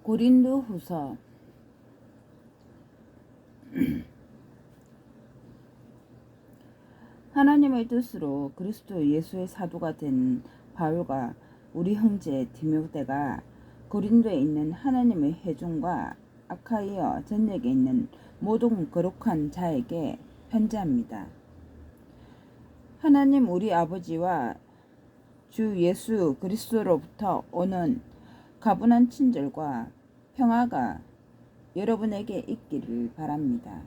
고린도후서 하나님의 뜻으로 그리스도 예수의 사도가 된 바울과 우리 형제 디모데가 고린도에 있는 하나님의 회중과 아카이아 전역에 있는 모든 거룩한 자에게 편지합니다. 하나님 우리 아버지와 주 예수 그리스도로부터 오는 가분한 친절과 평화가 여러분에게 있기를 바랍니다.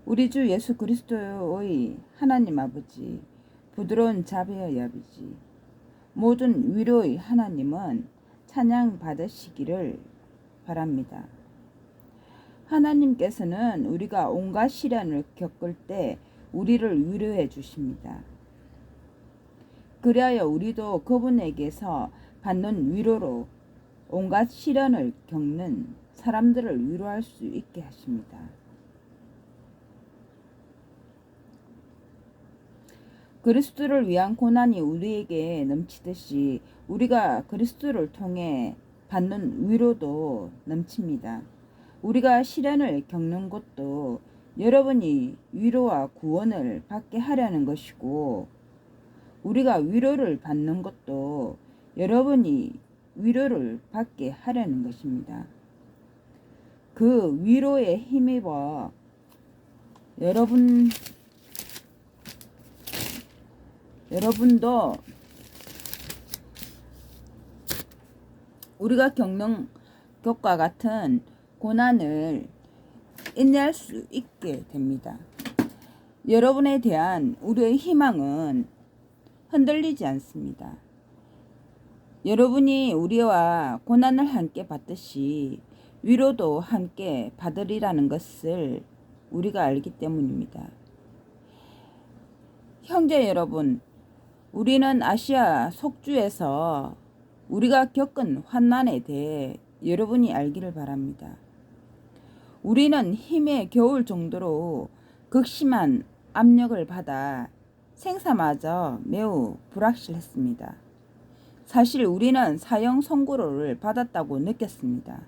우리 주 예수 그리스도의 하나님 아버지, 부드러운 자비의 아버지, 모든 위로의 하나님은 찬양 받으시기를 바랍니다. 하나님께서는 우리가 온갖 시련을 겪을 때 우리를 위로해 주십니다. 그리하여 우리도 그분에게서 받는 위로로 온갖 시련을 겪는 사람들을 위로할 수 있게 하십니다. 그리스도를 위한 고난이 우리에게 넘치듯이 우리가 그리스도를 통해 받는 위로도 넘칩니다. 우리가 시련을 겪는 것도 여러분이 위로와 구원을 받게 하려는 것이고, 우리가 위로를 받는 것도 여러분이 위로를 받게 하려는 것입니다. 그 위로에 힘입어 여러분도 우리가 겪는 것과 같은 고난을 인내할 수 있게 됩니다. 여러분에 대한 우리의 희망은 흔들리지 않습니다. 여러분이 우리와 고난을 함께 받듯이 위로도 함께 받으리라는 것을 우리가 알기 때문입니다. 형제 여러분, 우리는 아시아 속주에서 우리가 겪은 환난에 대해 여러분이 알기를 바랍니다. 우리는 힘에 겨울 정도로 극심한 압력을 받아 생사마저 매우 불확실했습니다. 사실 우리는 사형 선고를 받았다고 느꼈습니다.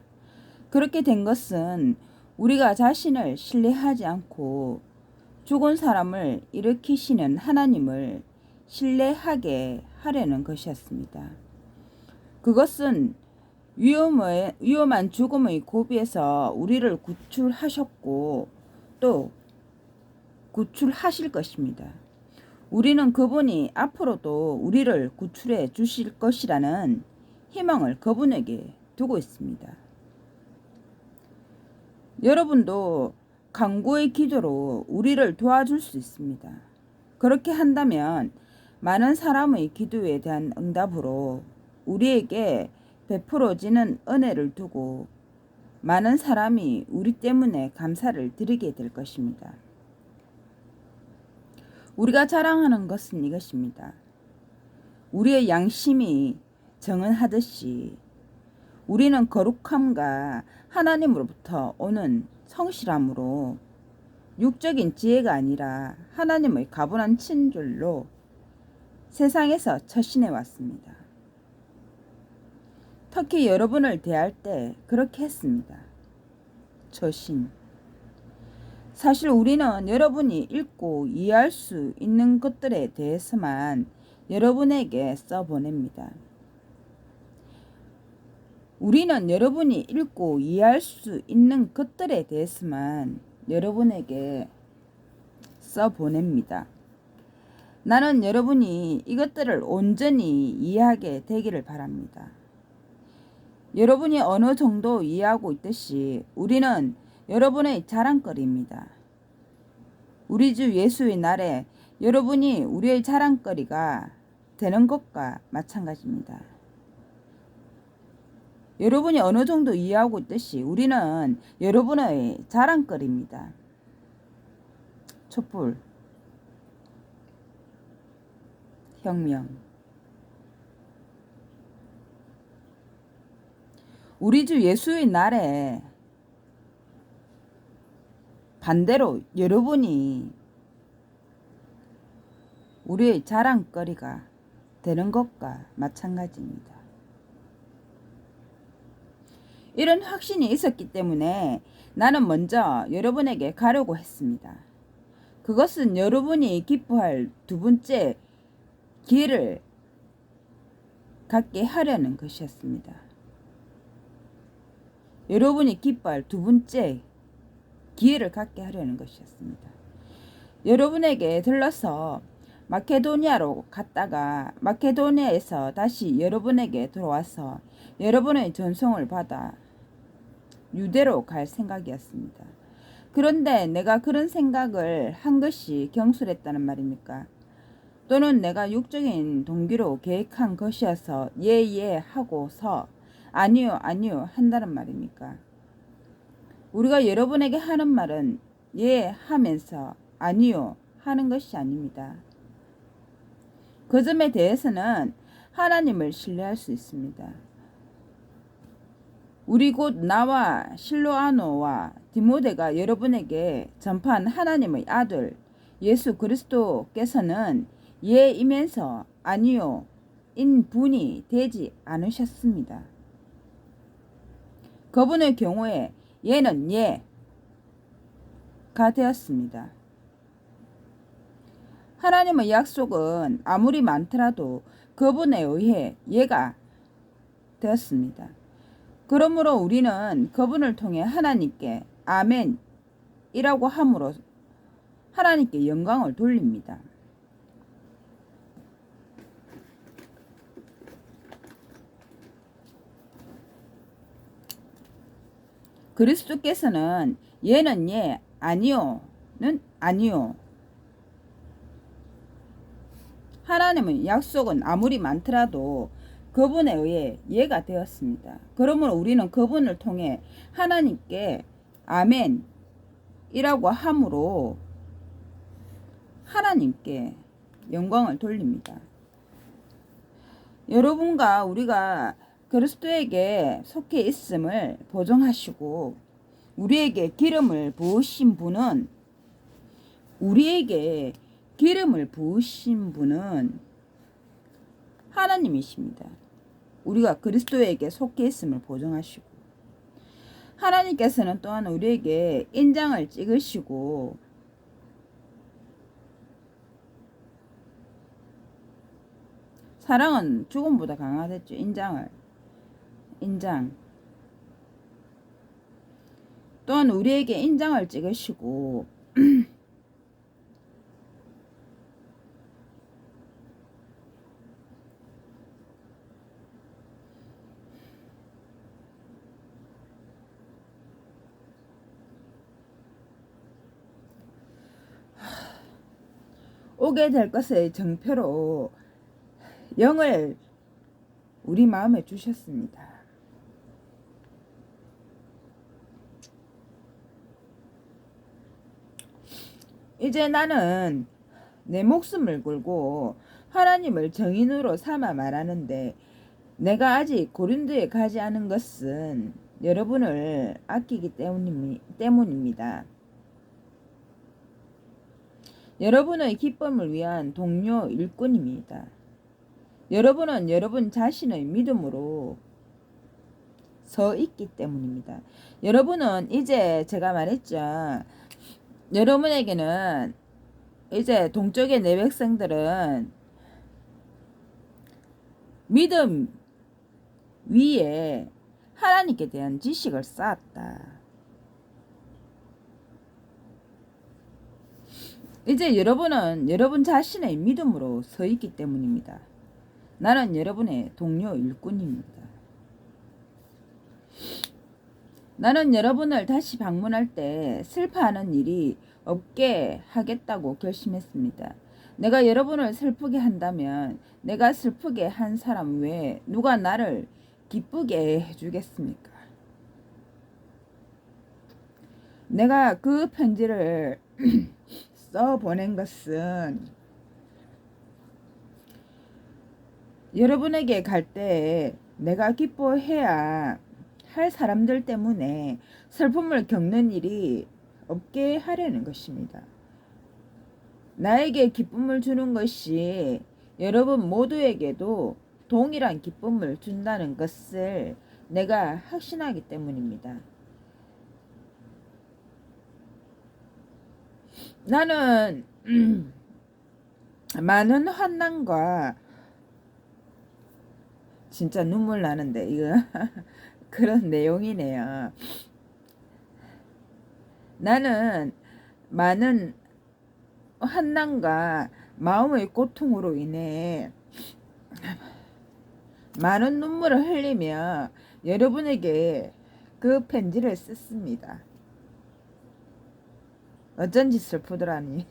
그렇게 된 것은 우리가 자신을 신뢰하지 않고 죽은 사람을 일으키시는 하나님을 신뢰하게 하려는 것이었습니다. 그것은 위험한 죽음의 고비에서 우리를 구출하셨고 또 구출하실 것입니다. 우리는 그분이 앞으로도 우리를 구출해 주실 것이라는 희망을 그분에게 두고 있습니다. 여러분도 간구의 기도로 우리를 도와줄 수 있습니다. 그렇게 한다면 많은 사람의 기도에 대한 응답으로 우리에게 베풀어지는 은혜를 두고 많은 사람이 우리 때문에 감사를 드리게 될 것입니다. 우리가 자랑하는 것은 이것입니다. 우리의 양심이 정언하듯이 우리는 거룩함과 하나님으로부터 오는 성실함으로 육적인 지혜가 아니라 하나님의 가분한 친절로 세상에서 처신해 왔습니다. 특히 여러분을 대할 때 그렇게 했습니다. 처신. 사실 우리는 여러분이 읽고 이해할 수 있는 것들에 대해서만 여러분에게 써보냅니다. 우리는 여러분이 읽고 이해할 수 있는 것들에 대해서만 여러분에게 써보냅니다. 나는 여러분이 이것들을 온전히 이해하게 되기를 바랍니다. 여러분이 어느 정도 이해하고 있듯이 우리는 여러분의 자랑거리입니다. 우리 주 예수의 날에 여러분이 우리의 자랑거리가 되는 것과 마찬가지입니다. 여러분이 어느 정도 이해하고 있듯이 우리는 여러분의 자랑거리입니다. 촛불, 혁명. 우리 주 예수의 날에 반대로 여러분이 우리의 자랑거리가 되는 것과 마찬가지입니다. 이런 확신이 있었기 때문에 나는 먼저 여러분에게 가려고 했습니다. 그것은 여러분이 기뻐할 두 번째 기회를 갖게 하려는 것이었습니다. 여러분이 기뻐할 두 번째 기회를 갖게 하려는 것이었습니다. 여러분에게 들러서 마케도니아로 갔다가 마케도니아에서 다시 여러분에게 돌아와서 여러분의 전송을 받아 유대로 갈 생각이었습니다. 그런데 내가 그런 생각을 한 것이 경솔했다는 말입니까? 또는 내가 육적인 동기로 계획한 것이어서 예 하고서 아니요 한다는 말입니까? 우리가 여러분에게 하는 말은 예 하면서 아니요 하는 것이 아닙니다. 그 점에 대해서는 하나님을 신뢰할 수 있습니다. 우리 곧 나와 실로아노와 디모데가 여러분에게 전파한 하나님의 아들 예수 그리스도께서는 예이면서 아니요 인 분이 되지 않으셨습니다. 그분의 경우에 예는 예가 되었습니다. 하나님의 약속은 아무리 많더라도 그분에 의해 예가 되었습니다. 그러므로 우리는 그분을 통해 하나님께 아멘이라고 함으로 하나님께 영광을 돌립니다. 그리스도께서는 예는 예, 아니요는 아니요. 하나님의 약속은 아무리 많더라도 그분에 의해 예가 되었습니다. 그러므로 우리는 그분을 통해 하나님께 아멘이라고 함으로 하나님께 영광을 돌립니다. 여러분과 우리가 그리스도에게 속해 있음을 보증하시고 우리에게 기름을 부으신 분은 하나님이십니다. 우리가 그리스도에게 속해 있음을 보증하시고 하나님께서는 또한 우리에게 인장을 찍으시고 사랑은 죽음보다 강하댔죠. 인장 또한 우리에게 인장을 찍으시고 오게 될 것의 정표로 영을 우리 마음에 주셨습니다. 이제 나는 내 목숨을 걸고 하나님을 정인으로 삼아 말하는데 내가 아직 고린도에 가지 않은 것은 여러분을 아끼기 때문입니다. 여러분의 기쁨을 위한 동료 일꾼입니다. 여러분은 여러분 자신의 믿음으로 서 있기 때문입니다. 여러분은 이제 제가 말했죠. 여러분에게는 이제 동쪽의 내 백성들은 믿음 위에 하나님께 대한 지식을 쌓았다. 이제 여러분은 여러분 자신의 믿음으로 서 있기 때문입니다. 나는 여러분의 동료 일꾼입니다. 나는 여러분을 다시 방문할 때 슬퍼하는 일이 없게 하겠다고 결심했습니다. 내가 여러분을 슬프게 한다면 내가 슬프게 한 사람 외에 누가 나를 기쁘게 해주겠습니까? 내가 그 편지를 보낸 것은 여러분에게 갈 때 내가 기뻐해야 할 사람들 때문에 슬픔을 겪는 일이 없게 하려는 것입니다. 나에게 기쁨을 주는 것이 여러분 모두에게도 동일한 기쁨을 준다는 것을 내가 확신하기 때문입니다. 나는 많은 환난과 진짜 눈물 나는데 이거 그런 내용이네요. 나는 많은 환난과 마음의 고통으로 인해 많은 눈물을 흘리며 여러분에게 그 편지를 썼습니다. 어쩐지 슬프더라니.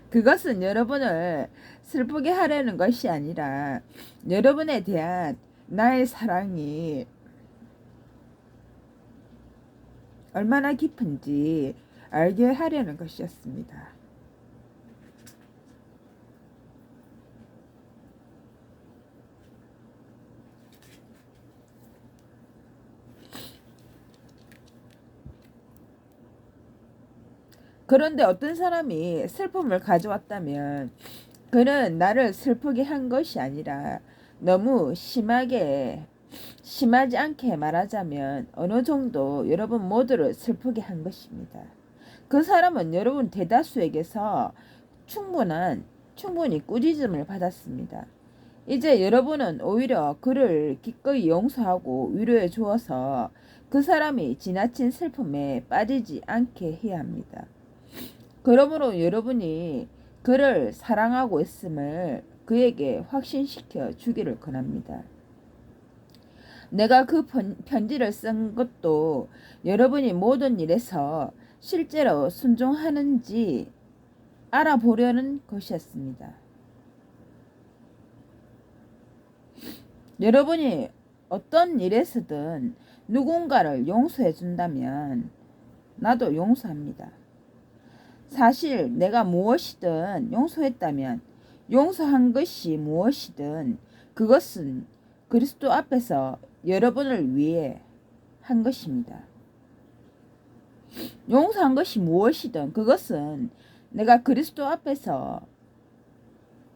그것은 여러분을 슬프게 하려는 것이 아니라 여러분에 대한 나의 사랑이 얼마나 깊은지 알게 하려는 것이었습니다. 그런데 어떤 사람이 슬픔을 가져왔다면 그는 나를 슬프게 한 것이 아니라 너무 심하지 않게 말하자면 어느 정도 여러분 모두를 슬프게 한 것입니다. 그 사람은 여러분 대다수에게서 충분히 꾸짖음을 받았습니다. 이제 여러분은 오히려 그를 기꺼이 용서하고 위로해 주어서 그 사람이 지나친 슬픔에 빠지지 않게 해야 합니다. 그러므로 여러분이 그를 사랑하고 있음을 그에게 확신시켜 주기를 권합니다. 내가 그 편지를 쓴 것도 여러분이 모든 일에서 실제로 순종하는지 알아보려는 것이었습니다. 여러분이 어떤 일에서든 누군가를 용서해 준다면 나도 용서합니다. 사실 내가 무엇이든 용서했다면 용서한 것이 무엇이든 그것은 그리스도 앞에서 여러분을 위해 한 것입니다. 용서한 것이 무엇이든 그것은 내가 그리스도 앞에서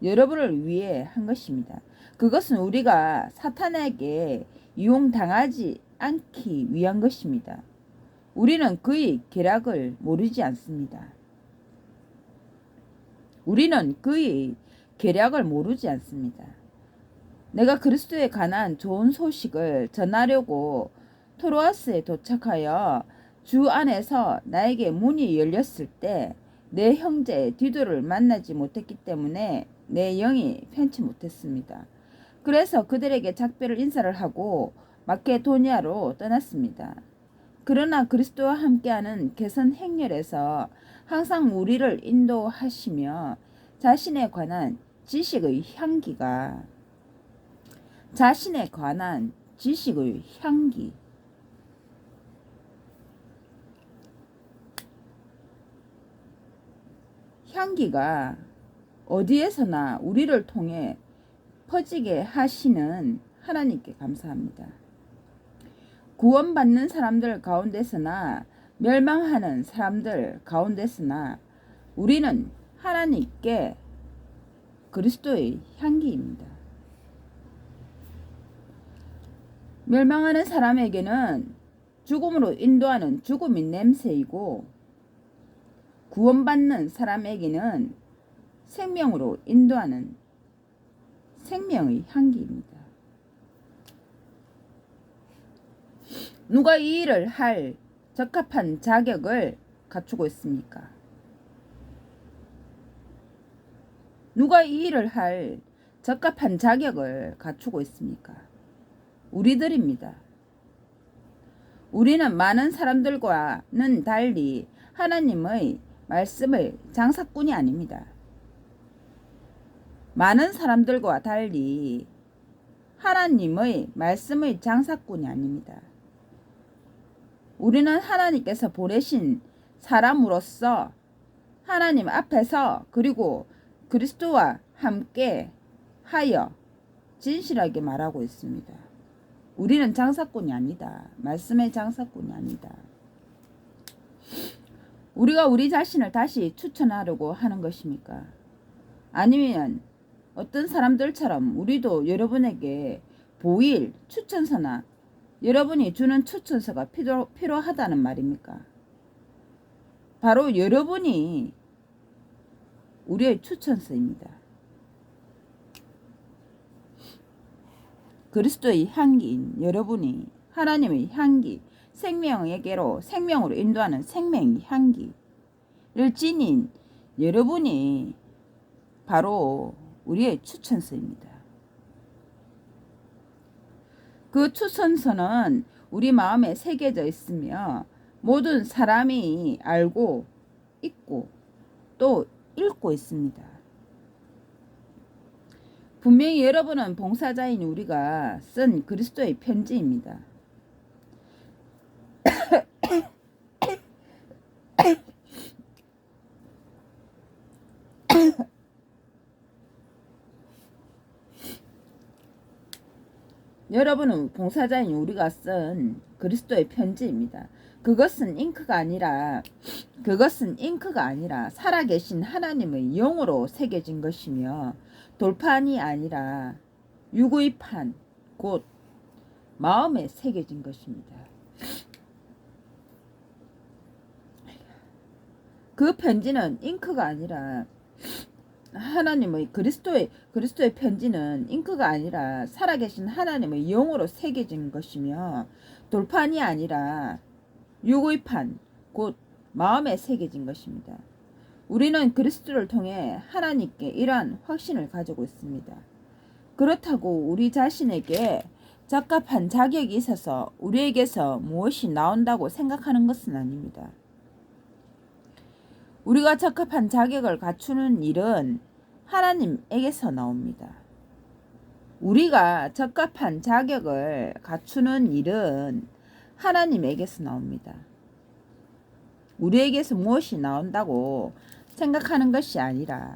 여러분을 위해 한 것입니다. 그것은 우리가 사탄에게 이용당하지 않기 위한 것입니다. 우리는 그의 계략을 모르지 않습니다. 내가 그리스도에 관한 좋은 소식을 전하려고 트로아스에 도착하여 주 안에서 나에게 문이 열렸을 때 내 형제 디도를 만나지 못했기 때문에 내 영이 편치 못했습니다. 그래서 그들에게 작별 인사를 하고 마케도니아로 떠났습니다. 그러나 그리스도와 함께하는 개선 행렬에서 항상 우리를 인도하시며 자신에 관한 지식의 향기가 어디에서나 우리를 통해 퍼지게 하시는 하나님께 감사합니다. 구원받는 사람들 가운데서나 멸망하는 사람들 가운데서나 우리는 하나님께 그리스도의 향기입니다. 멸망하는 사람에게는 죽음으로 인도하는 죽음의 냄새이고 구원받는 사람에게는 생명으로 인도하는 생명의 향기입니다. 누가 이 일을 할 적합한 자격을 갖추고 있습니까? 누가 이 일을 할 적합한 자격을 갖추고 있습니까? 우리들입니다. 우리는 많은 사람들과는 달리 하나님의 말씀의 장사꾼이 아닙니다. 많은 사람들과 달리 하나님의 말씀의 장사꾼이 아닙니다. 우리는 하나님께서 보내신 사람으로서 하나님 앞에서 그리고 그리스도와 함께 하여 진실하게 말하고 있습니다. 우리는 장사꾼이 아니다. 말씀의 장사꾼이 아니다. 우리가 우리 자신을 다시 추천하려고 하는 것입니까? 아니면 어떤 사람들처럼 우리도 여러분에게 보일 추천서나 여러분이 주는 추천서가 필요하다는 말입니까? 바로 여러분이 우리의 추천서입니다. 그리스도의 향기인 여러분이 하나님의 향기, 생명으로 인도하는 생명의 향기를 지닌 여러분이 바로 우리의 추천서입니다. 그 추천서는 우리 마음에 새겨져 있으며 모든 사람이 알고 있고 또 읽고 있습니다. 분명히 여러분은 봉사자인 우리가 쓴 그리스도의 편지입니다. 여러분은 봉사자인 우리가 쓴 그리스도의 편지입니다. 그것은 잉크가 아니라 살아계신 하나님의 영으로 새겨진 것이며 돌판이 아니라 유구의 판, 곧 마음에 새겨진 것입니다. 그 편지는 잉크가 아니라 하나님의 그리스도의 편지는 잉크가 아니라 살아계신 하나님의 영으로 새겨진 것이며 돌판이 아니라 유구의 판, 곧 마음에 새겨진 것입니다. 우리는 그리스도를 통해 하나님께 이러한 확신을 가지고 있습니다. 그렇다고 우리 자신에게 적합한 자격이 있어서 우리에게서 무엇이 나온다고 생각하는 것은 아닙니다. 우리가 적합한 자격을 갖추는 일은 하나님에게서 나옵니다. 우리가 적합한 자격을 갖추는 일은 하나님에게서 나옵니다. 우리에게서 무엇이 나온다고 생각하는 것이 아니라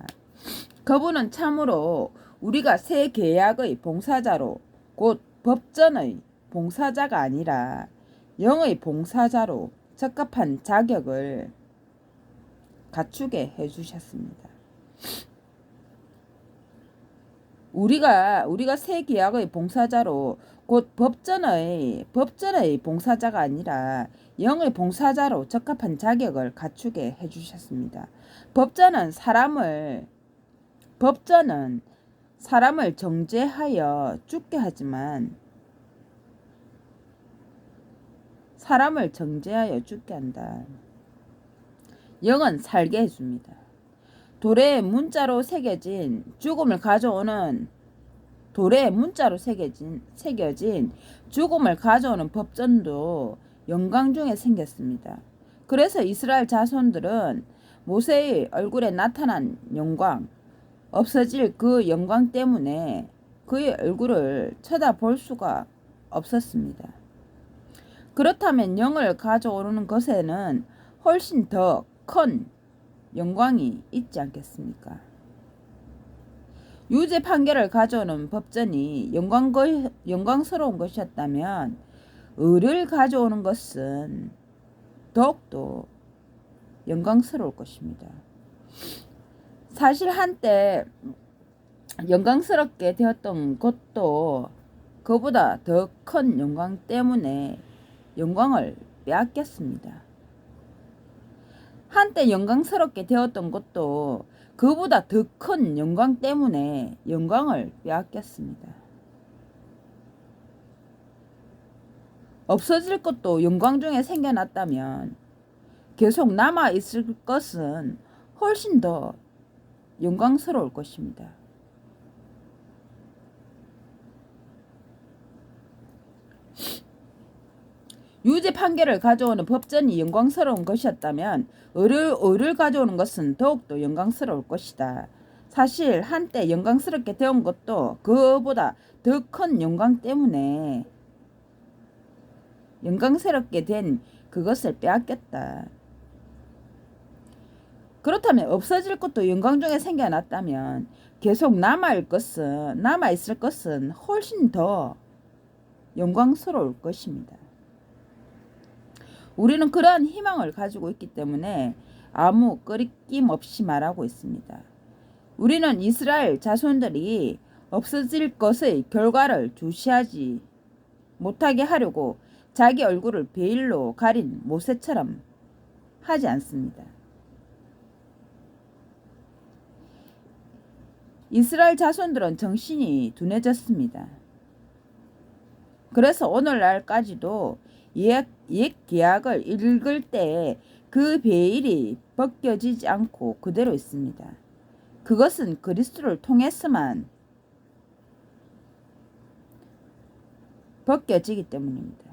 그분은 참으로 우리가 새 계약의 봉사자로 곧 법전의 봉사자가 아니라 영의 봉사자로 적합한 자격을 갖추게 해주셨습니다. 우리가 새 계약의 봉사자로 곧 법전의 봉사자가 아니라 영의 봉사자로 적합한 자격을 갖추게 해주셨습니다. 법전은 사람을 정죄하여 죽게 하지만 한다. 영은 살게 해줍니다. 돌에 문자로 새겨진 죽음을 가져오는 법전도 영광 중에 생겼습니다. 그래서 이스라엘 자손들은 모세의 얼굴에 나타난 영광, 없어질 그 영광 때문에 그의 얼굴을 쳐다볼 수가 없었습니다. 그렇다면 영을 가져오는 것에는 훨씬 더 큰 영광이 있지 않겠습니까? 유죄 판결을 가져오는 법전이 영광스러운 것이었다면 의를 가져오는 것은 더욱더 영광스러울 것입니다. 사실 한때 영광스럽게 되었던 것도 그보다 더 큰 영광 때문에 영광을 빼앗겼습니다. 한때 영광스럽게 되었던 것도 그보다 더 큰 영광 때문에 영광을 빼앗겼습니다. 없어질 것도 영광 중에 생겨났다면 계속 남아있을 것은 훨씬 더 영광스러울 것입니다. 유죄 판결을 가져오는 법전이 영광스러운 것이었다면 의를 가져오는 것은 더욱더 영광스러울 것이다. 사실 한때 영광스럽게 되온 것도 그보다 더 큰 영광 때문에 영광스럽게 된 그것을 빼앗겼다. 그렇다면 없어질 것도 영광 중에 생겨났다면 계속 남아있을 것은 훨씬 더 영광스러울 것입니다. 우리는 그러한 희망을 가지고 있기 때문에 아무 꺼리낌 없이 말하고 있습니다. 우리는 이스라엘 자손들이 없어질 것의 결과를 주시하지 못하게 하려고 자기 얼굴을 베일로 가린 모세처럼 하지 않습니다. 이스라엘 자손들은 정신이 둔해졌습니다. 그래서 오늘날까지도 옛 계약을 읽을 때 그 베일이 벗겨지지 않고 그대로 있습니다. 그것은 그리스도를 통해서만 벗겨지기 때문입니다.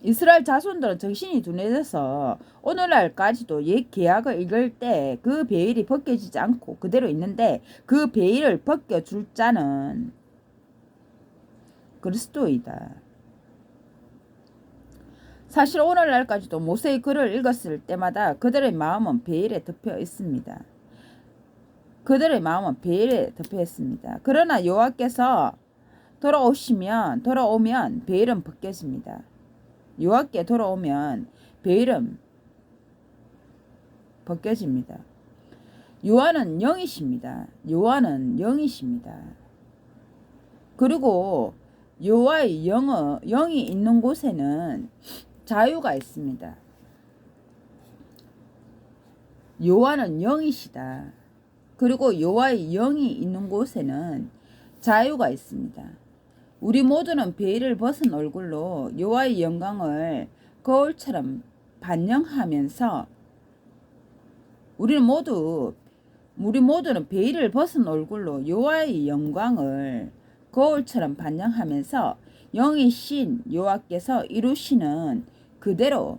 이스라엘 자손들은 정신이 둔해져서 오늘날까지도 옛 계약을 읽을 때 그 베일이 벗겨지지 않고 그대로 있는데 그 베일을 벗겨줄 자는 그리스도이다. 사실 오늘날까지도 모세의 글을 읽었을 때마다 그들의 마음은 베일에 덮여 있습니다. 그들의 마음은 베일에 덮여 있습니다. 그러나 여호와께서 돌아오면 베일은 벗겨집니다. 여호와께 돌아오면 베일은 벗겨집니다. 여호와는 영이십니다. 여호와는 영이십니다. 그리고 여호와의 영이 있는 곳에는 자유가 있습니다. 여호와는 영이시다. 그리고 여호와의 영이 있는 곳에는 자유가 있습니다. 우리 모두는 베일을 벗은 얼굴로 여호와의 영광을 거울처럼 반영하면서 우리 모두는 베일을 벗은 얼굴로 여호와의 영광을 거울처럼 반영하면서 영이신 여호와께서 이루시는 그대로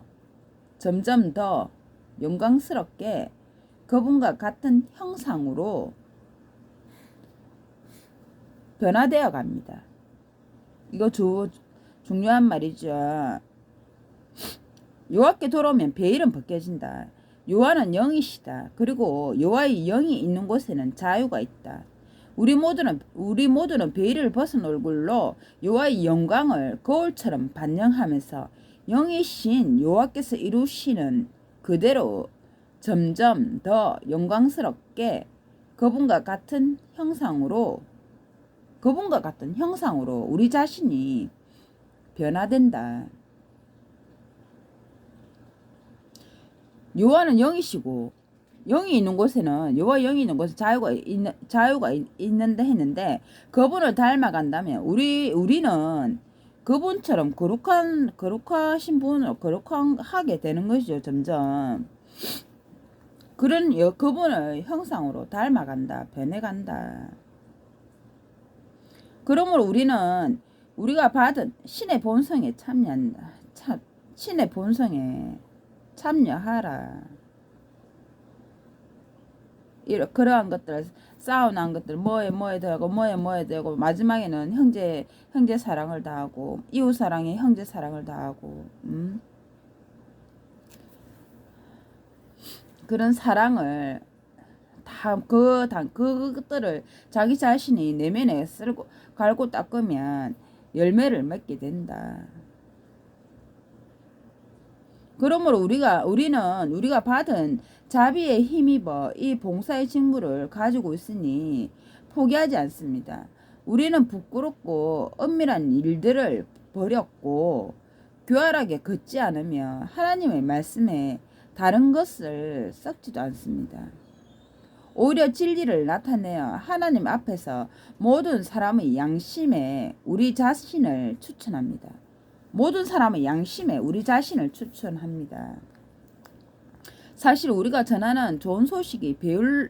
점점 더 영광스럽게 그분과 같은 형상으로 변화되어 갑니다. 이거 중요한 말이죠. 여호와께 돌아오면 베일은 벗겨진다. 여호와는 영이시다. 그리고 여호와의 영이 있는 곳에는 자유가 있다. 우리 모두는 베일을 벗은 얼굴로 여호와의 영광을 거울처럼 반영하면서 영이신 여호와께서 이루시는 그대로 점점 더 영광스럽게 그분과 같은 형상으로 우리 자신이 변화된다. 여호와는 영이시고 영이 있는 곳에는 여호와 영이 있는 곳에 자유가 있는데 했는데 그분을 닮아간다면 우리는 그분처럼 거룩하신 분으로 거룩하게 되는 것이죠. 점점 그분의 형상으로 닮아간다. 변해간다. 그러므로 우리는 우리가 받은 신의 본성에 참여하라. 그러한 것들, 싸우는 것들, 뭐에 되고, 마지막에는 형제 사랑을 다하고, 이웃 사랑에 형제 사랑을 다하고, 그런 사랑을 그것들을 자기 자신이 내면에 갈고 닦으면 열매를 맺게 된다. 그러므로 우리가 받은 자비에 힘입어 이 봉사의 직무를 가지고 있으니 포기하지 않습니다. 우리는 부끄럽고 은밀한 일들을 버렸고 교활하게 걷지 않으며 하나님의 말씀에 다른 것을 섞지도 않습니다. 오히려 진리를 나타내어 하나님 앞에서 모든 사람의 양심에 우리 자신을 추천합니다. 모든 사람의 양심에 우리 자신을 추천합니다. 사실 우리가 전하는 좋은 소식이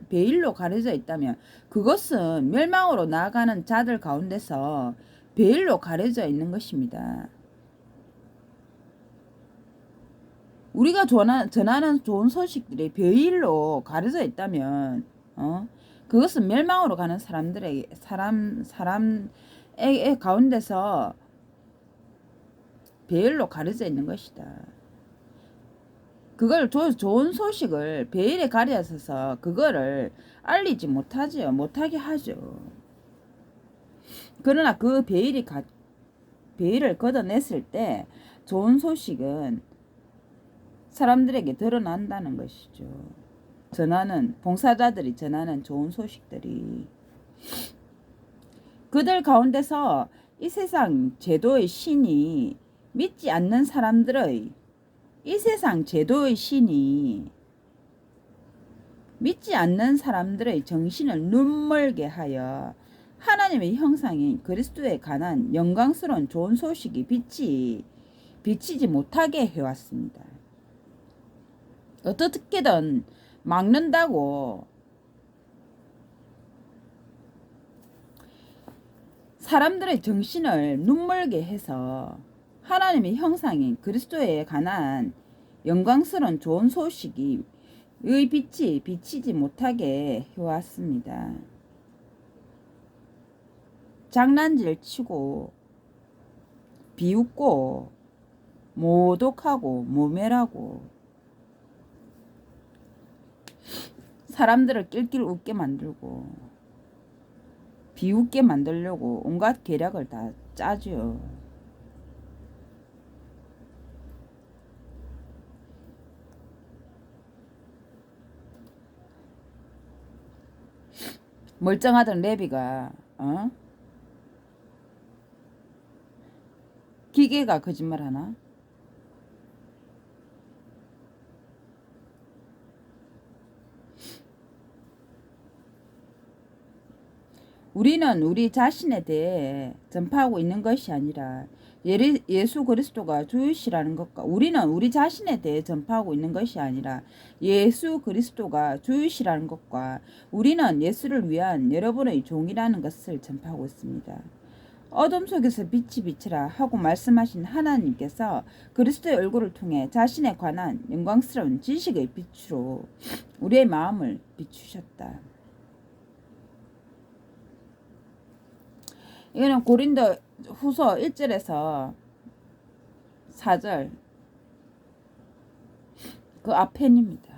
베일로 가려져 있다면 그것은 멸망으로 나아가는 자들 가운데서 베일로 가려져 있는 것입니다. 우리가 전하는 좋은 소식들이 베일로 가려져 있다면 그것은 멸망으로 가는 사람의 가운데서 베일로 가려져 있는 것이다. 그걸 좋은 소식을 베일에 가려져서 그거를 알리지 못하게 하죠. 그러나 그 베일을 걷어냈을 때 좋은 소식은 사람들에게 드러난다는 것이죠. 봉사자들이 전하는 좋은 소식들이. 그들 가운데서 이 세상 제도의 신이 믿지 않는 사람들의 이 세상 제도의 신이 믿지 않는 사람들의 정신을 눈멀게 하여 하나님의 형상인 그리스도에 관한 영광스러운 좋은 소식이 비치지 못하게 해왔습니다. 어떻게든 막는다고 사람들의 정신을 눈멀게 해서 하나님의 형상인 그리스도에 관한 영광스러운 좋은 소식이 의 빛이 비치지 못하게 해왔습니다. 장난질 치고 비웃고 모독하고 모멸하고 사람들을 낄낄 웃게 만들고 비웃게 만들려고 온갖 계략을 다 짜죠. 멀쩡하던 레비가 기계가 거짓말하나? 우리는 우리 자신에 대해 전파하고 있는 것이 아니라 예수 그리스도가 주이시라는 것과 우리는 우리 자신에 대해 전파하고 있는 것이 아니라 예수 그리스도가 주이시라는 것과 우리는 예수를 위한 여러분의 종이라는 것을 전파하고 있습니다. 어둠 속에서 빛이 비치라 하고 말씀하신 하나님께서 그리스도의 얼굴을 통해 자신에 관한 영광스러운 지식의 빛으로 우리의 마음을 비추셨다. 이거는 고린도 후서 1절에서 4절 그 앞편입니다.